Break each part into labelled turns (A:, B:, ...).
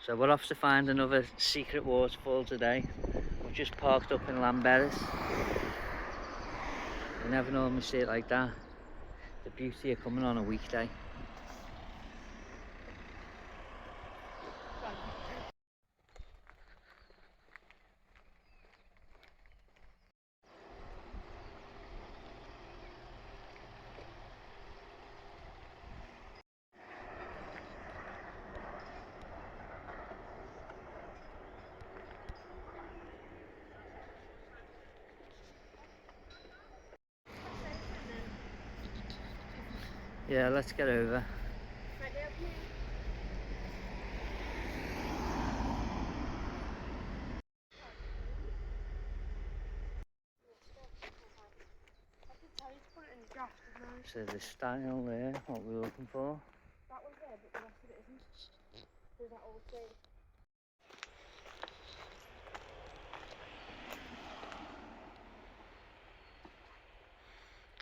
A: So we're off to find another secret waterfall today. We've just parked up in Llanberis. You never normally see it like that. The beauty of coming on a weekday. Yeah, let's get over. So the style there, what we're looking for.
B: That one's there, but the rest of it isn't. There's that old thing.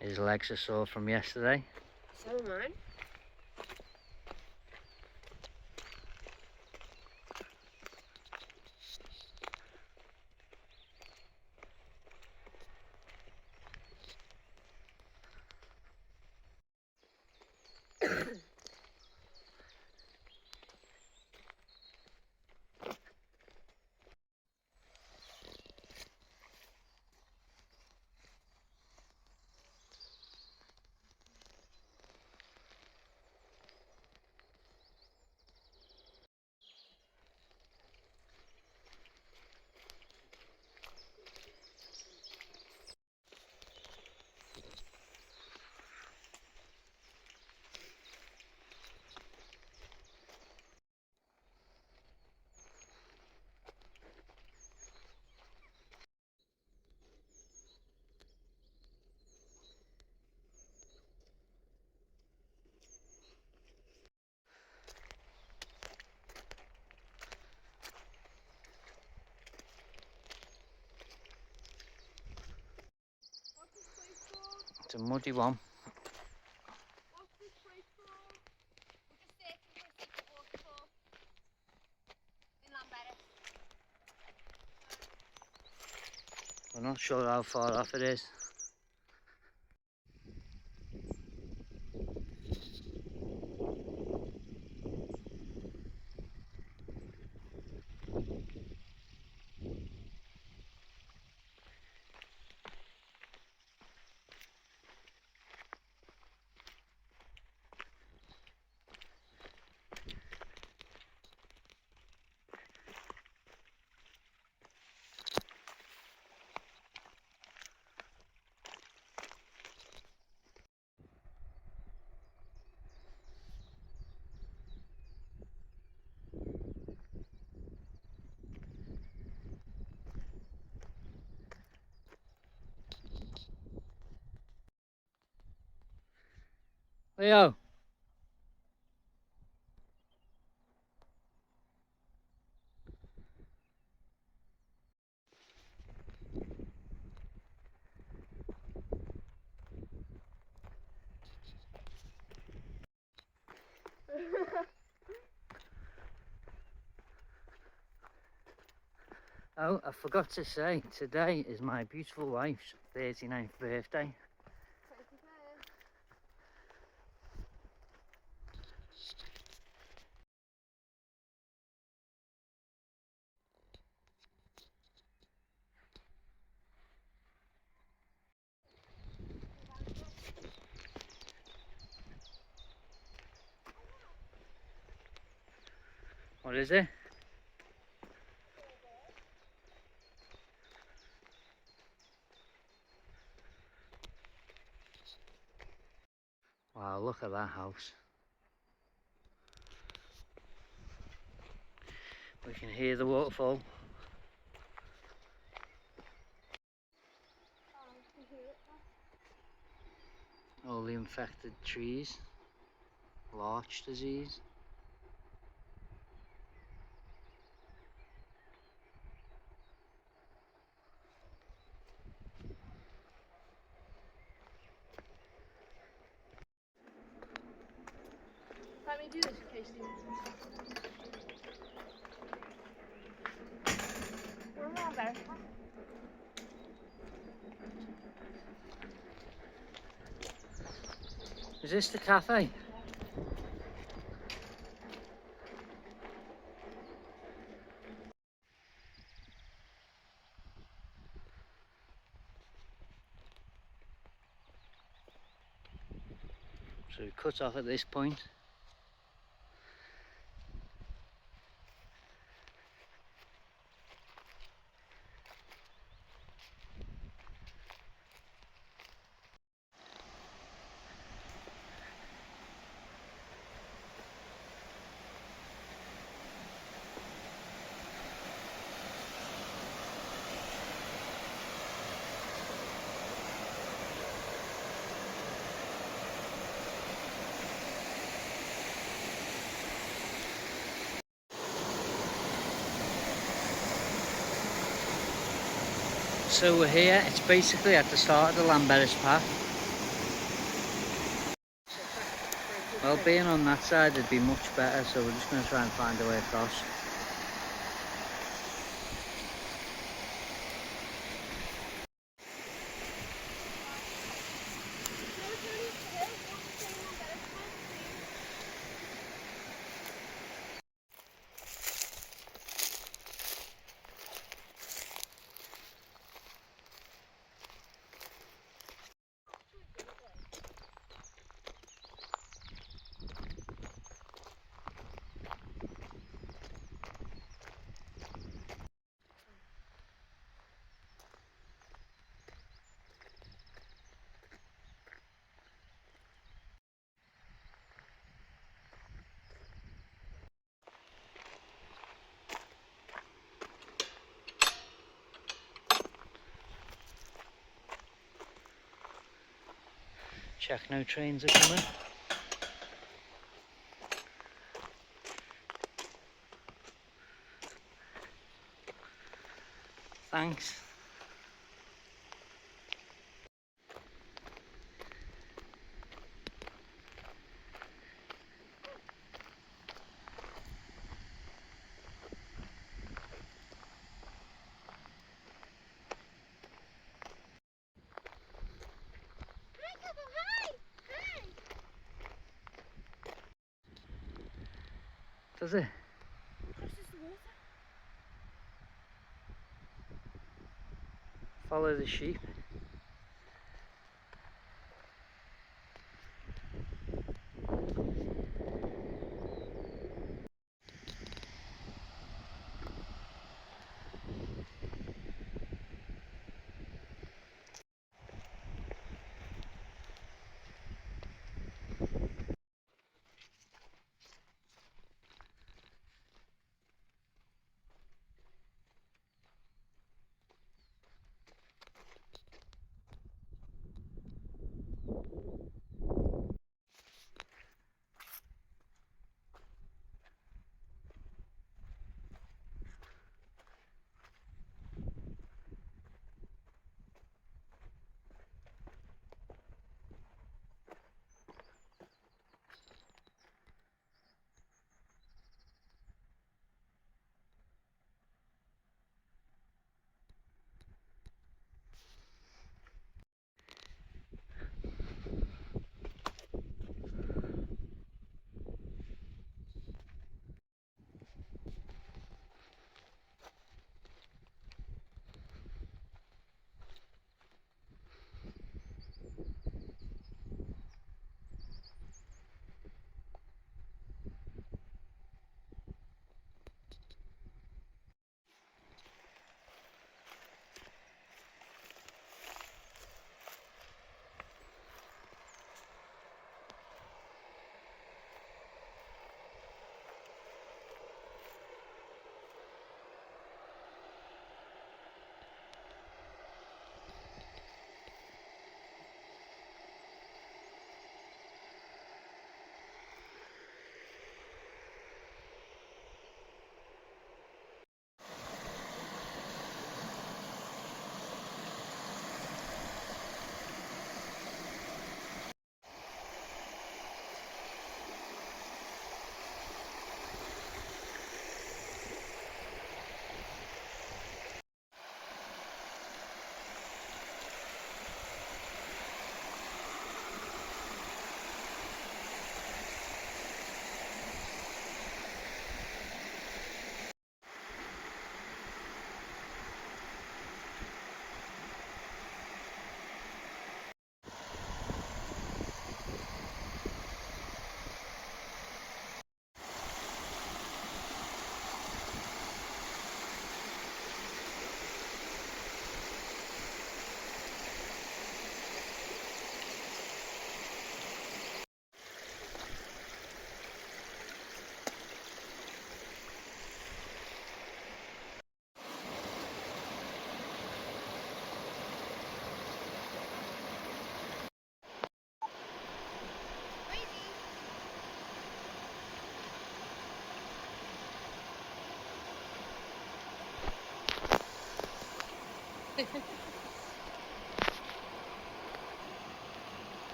A: His legs are sore from yesterday.
B: So am I.
A: It's a muddy one.
B: What's this place called? We're just searching for a secret waterfall in Llanberis.
A: We're not sure how far off it is. Leo. Oh, I forgot to say, today is my beautiful wife's 39th birthday. What is it? Wow, look at that house. We can hear the waterfall. All the infected trees. Larch disease.
B: Let me do this in case you... cafe.
A: Is this the cafe? So we cut off at this point. So we're here, it's basically at the start of the Llanberis Path. Well, being on that side would be much better, so we're just going to try and find a way across. Check no trains are coming. Thanks. Does it?
B: Crosses the water.
A: Follow the sheep.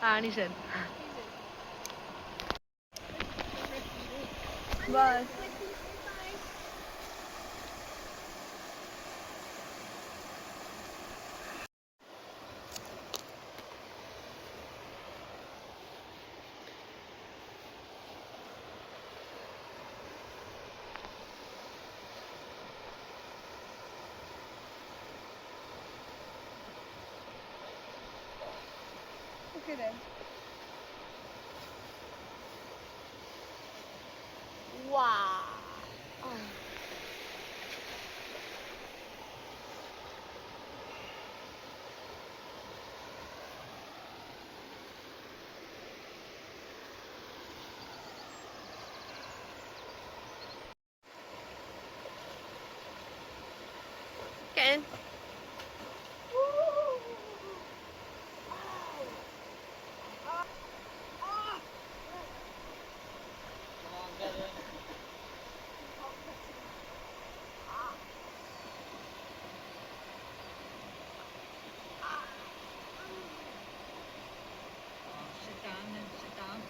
C: Anison. Bye.
B: Look at him. Wow. Oh.
C: Get in.
A: Sit down then, sit down.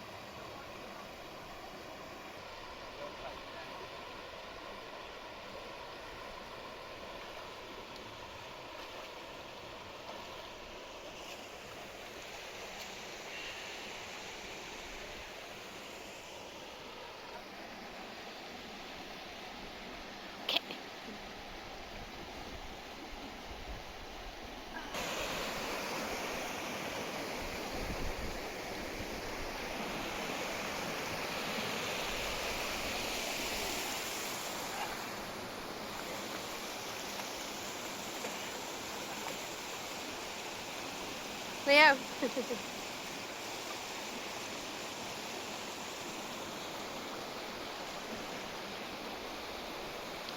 C: Leo.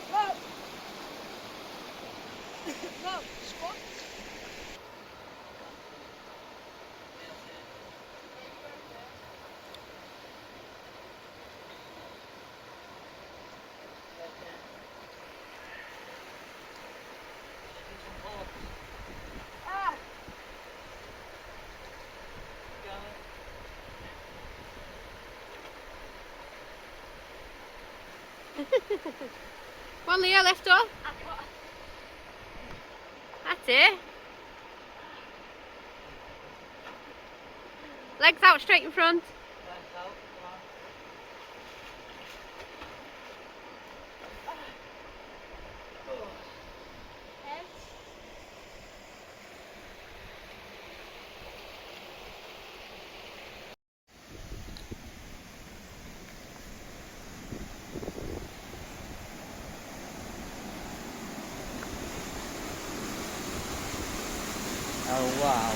B: Go. Go. Squat. Ah.
C: Come on, Leo, lift up. That's it. Legs out straight in front.
B: Head.
A: Oh wow.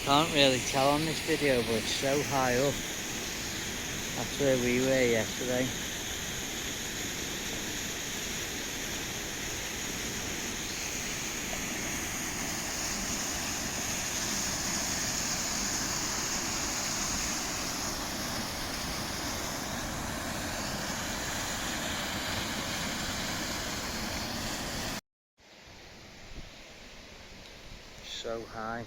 A: Can't really tell on this video, but it's so high up. That's where we were yesterday. So high.